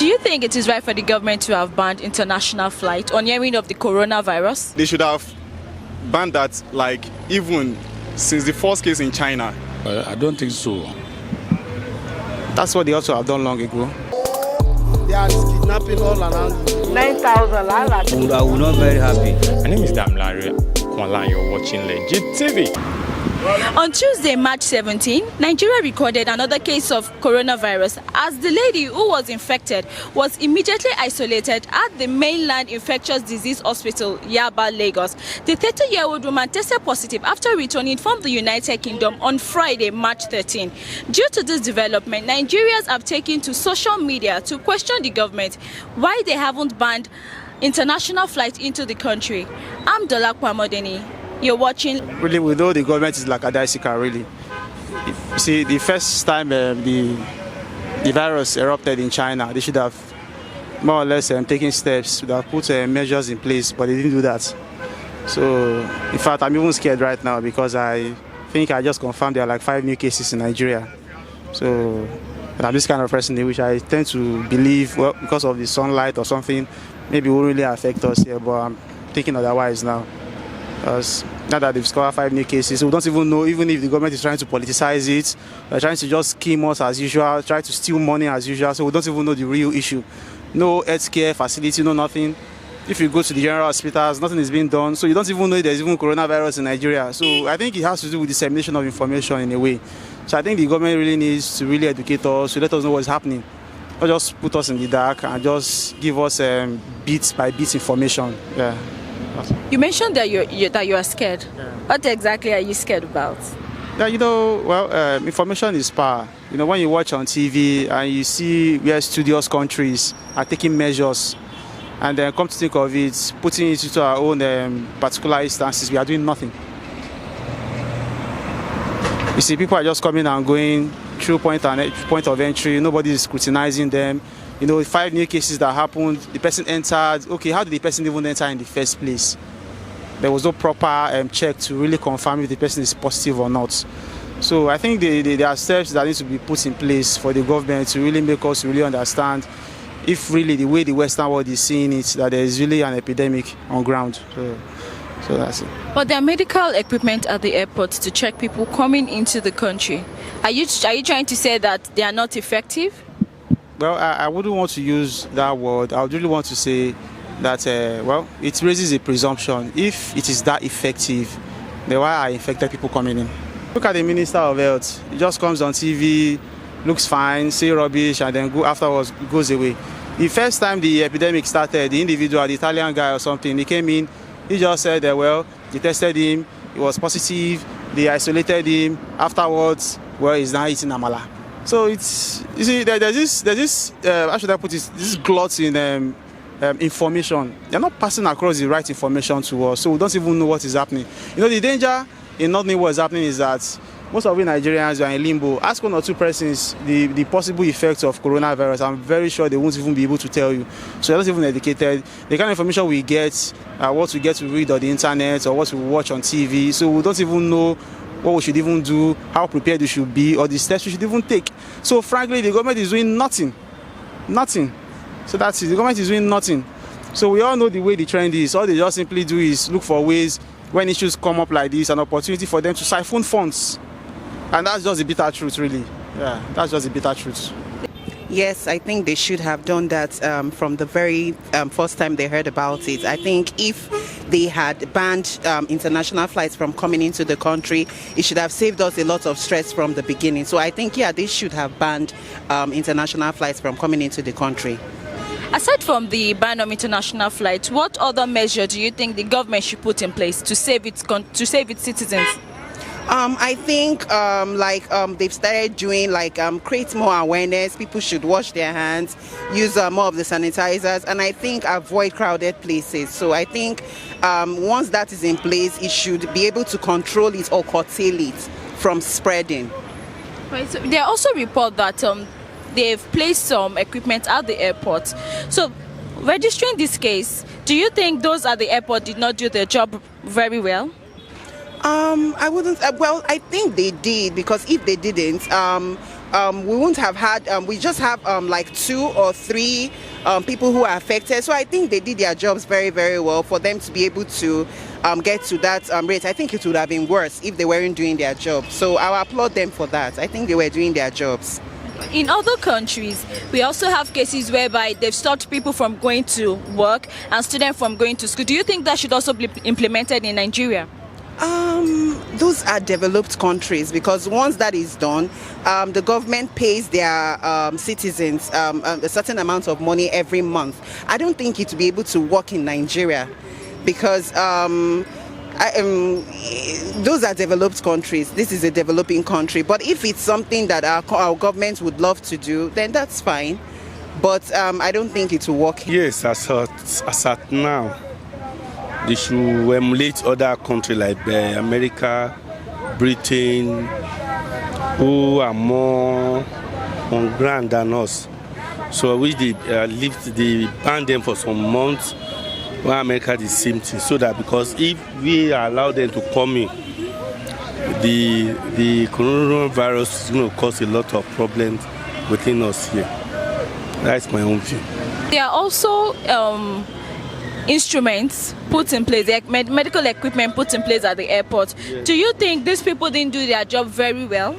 Do you think it is right for the government to have banned international flight on hearing of the coronavirus? They should have banned that, like, even since the first case in China. I don't think so. That's what they also have done long ago. They are kidnapping all around. 9,000. I will not very happy. My name is Damilare Kwanla. You're watching Legit TV. On Tuesday, March 17, Nigeria recorded another case of coronavirus as the lady who was infected was immediately isolated at the mainland infectious disease hospital, Yaba, Lagos. The 30-year-old woman tested positive after returning from the United Kingdom on Friday, March 13. Due to this development, Nigerians have taken to social media to question the government why they haven't banned international flights into the country. I'm Dolakwa Modeni. You're watching. Really, we know the government is like a daisica, really. You see, the first time the virus erupted in China, they should have more or less taken steps, would have put measures in place, but they didn't do that. So, in fact, I'm even scared right now because I think I just confirmed there are like 5 new cases in Nigeria. So, and I'm this kind of person in which I tend to believe, well, because of the sunlight or something, maybe it won't really affect us here, but I'm thinking otherwise now. Because now that they've discovered 5 new cases, we don't even know, even if the government is trying to politicize it, they're trying to just scheme us as usual, try to steal money as usual, so we don't even know the real issue. No healthcare facility, no nothing. If you go to the general hospitals, nothing is being done, so you don't even know if there's even coronavirus in Nigeria. So I think it has to do with dissemination of information in a way. So I think the government really needs to really educate us, to let us know what's happening. Not just put us in the dark and just give us bit by bit information. Yeah. You mentioned that you are scared. Yeah. What exactly are you scared about? Yeah, information is power. When you watch on TV and you see where studious countries are taking measures, and then come to think of it, putting it into our own particular instances, we are doing nothing. You see, people are just coming and going through point of entry. Nobody is scrutinizing them. 5 new cases that happened, the person entered. Okay, how did the person even enter in the first place? There was no proper check to really confirm if the person is positive or not. So I think there are steps that need to be put in place for the government to really make us really understand if really the way the Western world is seeing it, that there is really an epidemic on ground. So that's it. But there are medical equipment at the airport to check people coming into the country. Are you trying to say that they are not effective? Well, I wouldn't want to use that word. I would really want to say that, it raises a presumption. If it is that effective, then why are infected people coming in? Look at the Minister of Health. He just comes on TV, looks fine, say rubbish, and then afterwards goes away. The first time the epidemic started, the individual, the Italian guy or something, he came in, he just said, they tested him, he was positive, they isolated him. Afterwards, he's now eating amala. So there's this how should I put it, this glut in information. They're not passing across the right information to us, so we don't even know what is happening. The danger in not knowing what is happening is that most of we Nigerians are in limbo. Ask 1 or 2 persons the possible effects of coronavirus. I'm very sure they won't even be able to tell you. So they're not even educated. The kind of information we get, what we get to read on the internet or what we watch on TV, so we don't even know what we should even do, how prepared we should be, or the steps we should even take. So frankly, the government is doing nothing. Nothing. So that's it. The government is doing nothing. So we all know the way the trend is. All they just simply do is look for ways when issues come up like this, an opportunity for them to siphon funds. And that's just the bitter truth, really. Yeah, that's just the bitter truth. Yes, I think they should have done that from the very first time they heard about it. I think if they had banned international flights from coming into the country, it should have saved us a lot of stress from the beginning. So I think, they should have banned international flights from coming into the country. Aside from the ban on international flights, what other measure do you think the government should put in place to save its citizens? I think they've started doing create more awareness. People should wash their hands, use more of the sanitizers, and I think avoid crowded places. So I think once that is in place, it should be able to control it or curtail it from spreading. Right. So there are also reports that they've placed some equipment at the airport. So registering this case, do you think those at the airport did not do their job very well? I wouldn't. I think they did, because if they didn't, we wouldn't have had, we just have like 2 or 3 people who are affected. So I think they did their jobs very, very well for them to be able to get to that rate. I think it would have been worse if they weren't doing their job. So I applaud them for that. I think they were doing their jobs. In other countries, we also have cases whereby they've stopped people from going to work and students from going to school. Do you think that should also be implemented in Nigeria? Those are developed countries, because once that is done, the government pays their citizens a certain amount of money every month. I don't think it will be able to work in Nigeria, because those are developed countries. This is a developing country. But if it's something that our government would love to do, then that's fine. But I don't think it will work. Yes, as at now, they should emulate other countries like America, Britain, who are more on ground than us. So we they ban them for some months. Well, America the same thing, so that because if we allow them to come in, the coronavirus is going to cause a lot of problems within us here. That's my own view. There are also instruments put in place, medical equipment put in place at the airport. Yes. Do you think these people didn't do their job very well?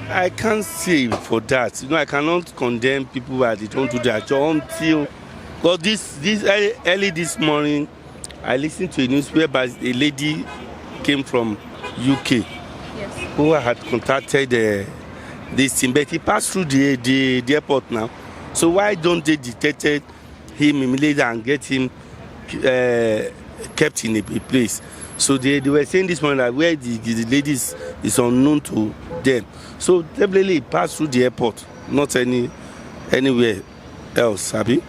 I can't say for that. I cannot condemn people that they don't do their job until. But this early this morning, I listened to a news whereby a lady came from UK, yes, who had contacted this team, but he passed through the airport now. So why don't they detect him immediately and get him kept in a place? So they were saying this morning that where the ladies is unknown to them. So definitely it passed through the airport, not anywhere else, Abi.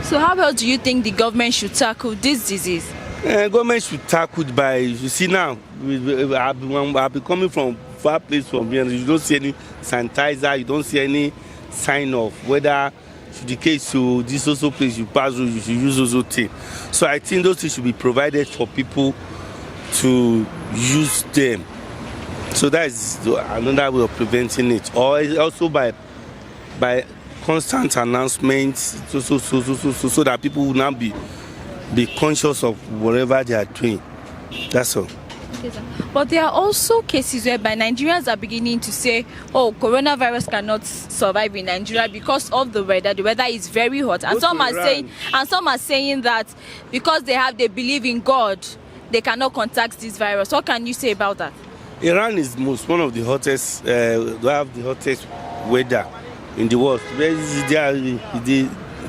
So how else do you think the government should tackle this disease? Government should tackle it by, you see now, I've been coming from far place from here, you don't see any sanitizer, you don't see any sign of whether the case to this also place you pass through, you should use also thing. So I think those things should be provided for people to use them. So that is another way of preventing it. Or also by constant announcements, so that people will now be conscious of whatever they are doing. That's all. Okay, sir. But there are also cases whereby Nigerians are beginning to say, oh, coronavirus cannot survive in Nigeria because of the weather. The weather is very hot. And some are saying that because they believe in God, they cannot contact this virus. What can you say about that? Iran is one of the hottest, they have the hottest weather in the world.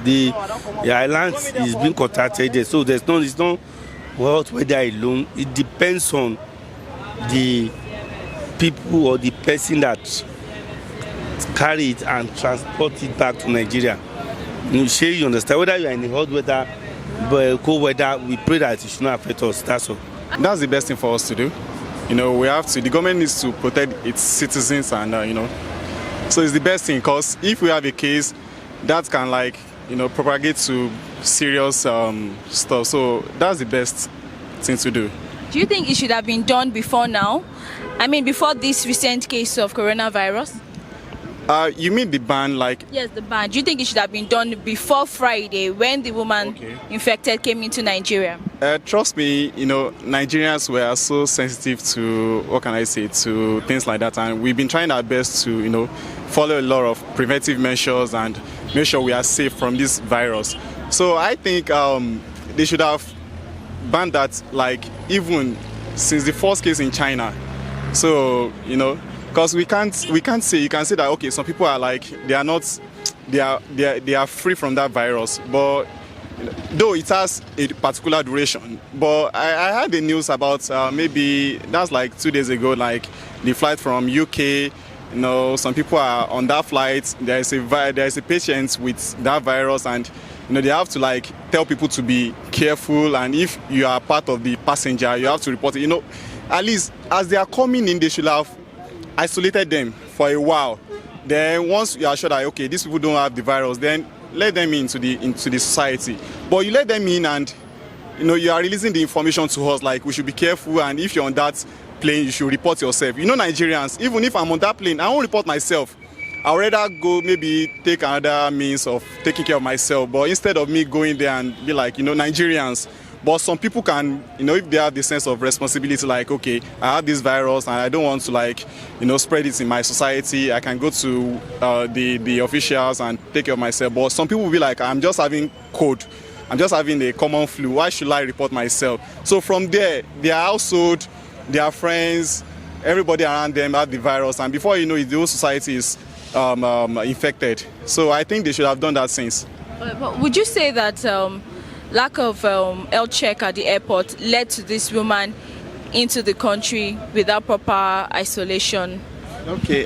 The island is being contacted there, so it's not hot weather alone. It depends on the people or the person that carry it and transport it back to Nigeria. You understand? Whether you are in the hot weather, but cold weather, we pray that it should not affect us. That's all. That's the best thing for us to do. The government needs to protect its citizens, and so it's the best thing, because if we have a case that can propagate to serious stuff, so that's the best thing to do. Do you think it should have been done before now? I mean, before this recent case of coronavirus? You mean the ban, Yes, the ban. Do you think it should have been done before Friday when the woman infected came into Nigeria? Trust me, Nigerians were so sensitive to, to things like that, and we've been trying our best to, follow a lot of preventive measures and make sure we are safe from this virus. So I think they should have banned that, even since the first case in China. So, because we can't say, you can say that, okay, some people are they are free from that virus, but though it has a particular duration. But I heard the news about maybe that's 2 days ago, the flight from UK, some people are on that flight, there is a patient with that virus, and they have to tell people to be careful, and if you are part of the passenger, you have to report it. At least as they are coming in, they should have isolated them for a while. Then once you are sure that, okay, these people don't have the virus, then let them into the society. But you let them in and you are releasing the information to us, we should be careful, and if you're on that plane, you should report yourself. You know, Nigerians, even if I'm on that plane, I won't report myself. I'd rather go maybe take another means of taking care of myself. But instead of me going there and be like, you know, Nigerians. But some people can, you know, if they have the sense of responsibility, like, okay, I have this virus and I don't want to, like, you know, spread it in my society, I can go to the officials and take care of myself. But some people will be like, I'm just having cold. I'm just having a common flu. Why should I report myself? So from there, their household, their friends, everybody around them have the virus. And before you know it, the whole society is infected. So I think they should have done that since. But would you say that lack of health check at the airport led to this woman into the country without proper isolation? Okay,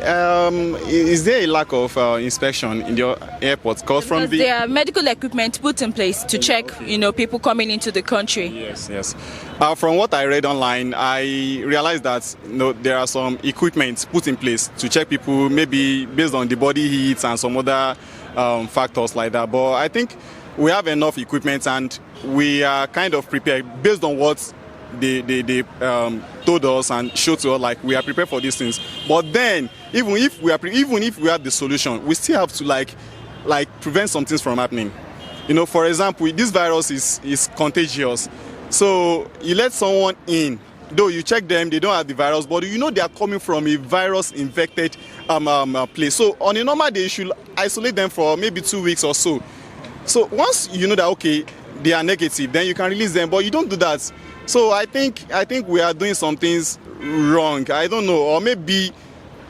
is there a lack of inspection in the airport? Because there are medical equipment put in place to check, you know, people coming into the country. Yes. From what I read online, I realized that, you know, there are some equipment put in place to check people, maybe based on the body heat and some other factors like that. But I think we have enough equipment and we are kind of prepared based on what they told us and showed to us, like we are prepared for these things. But then, even if we have the solution, we still have to like prevent some things from happening. You know, for example, this virus is contagious. So you let someone in, though you check them, they don't have the virus, but you know they are coming from a virus-infected place. So on a normal day, you should isolate them for maybe 2 weeks or so. So once you know that, okay, they are negative, then you can release them, but you don't do that. So I think we are doing some things wrong. I don't know, or maybe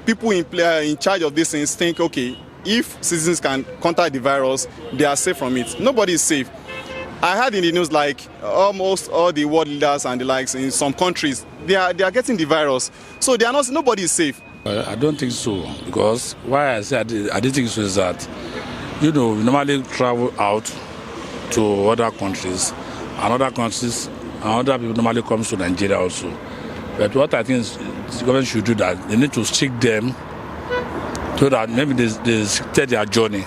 people in charge of these things think, okay, if citizens can contact the virus, they are safe from it. Nobody is safe. I heard in the news like almost all the world leaders and the likes in some countries, they are getting the virus. So they are not. Nobody is safe. I don't think so, because why I say I didn't think so is that, you know, we normally travel out to other countries, and other people normally come to Nigeria also. But what I think is the government should do that, they need to stick them so that maybe they take their journey.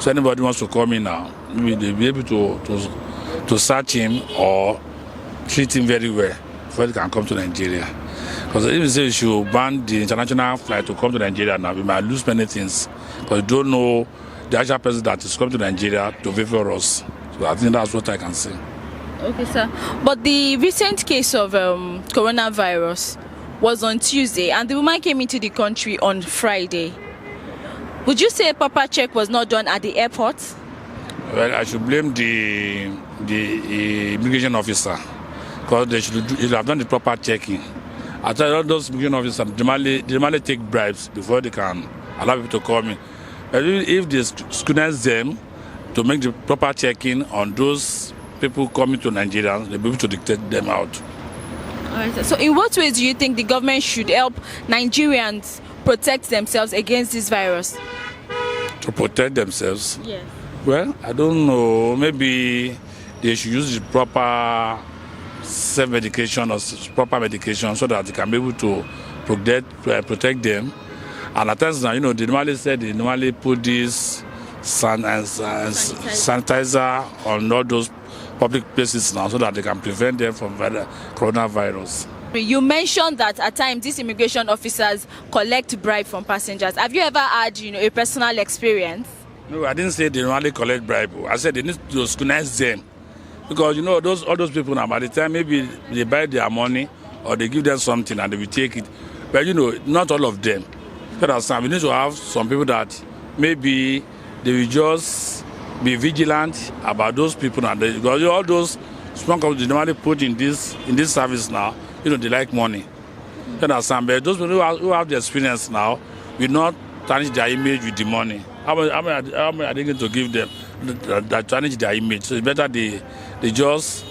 So anybody wants to come in now, maybe they'll be able to search him or treat him very well before they can come to Nigeria. Because if you say you should ban the international flight to come to Nigeria now, we might lose many things. Because you don't know the actual person that is coming to Nigeria to favor us. So I think that's what I can say. Okay, sir. But the recent case of coronavirus was on Tuesday, and the woman came into the country on Friday. Would you say a proper check was not done at the airport? Well, I should blame the immigration officer, because they should have done the proper checking. I tell you, all those immigration officers normally take bribes before they can allow people to come in. But if they scrutinize them to make the proper checking on those people coming to Nigeria, they'll be able to dictate them out. All right, so in what ways do you think the government should help Nigerians protect themselves against this virus? To protect themselves? Yes. Well, I don't know. Maybe they should use the proper self-medication or proper medication so that they can be able to protect them. And at times now, you know, they normally put this sanitizer on all those public places now so that they can prevent them from coronavirus. You mentioned that at times these immigration officers collect bribe from passengers. Have you ever had, you know, a personal experience? No, I didn't say they normally collect bribe. I said they need to scrutinize them. Because, you know, all those people now, by the time maybe they buy their money or they give them something and they will take it. But, you know, not all of them. We need to have some people that maybe they will just be vigilant about those people. And because all those small companies they normally put in this service now, you know, they like money. But those people who have the experience now will not tarnish their image with the money. How much are they going to give them that tarnish their image? So it's better they just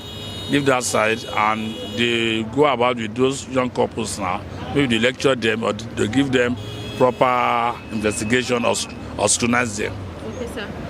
leave that side and they go about with those young couples now. Maybe they lecture them or they give them proper investigation or scrutinize them. Okay, sir.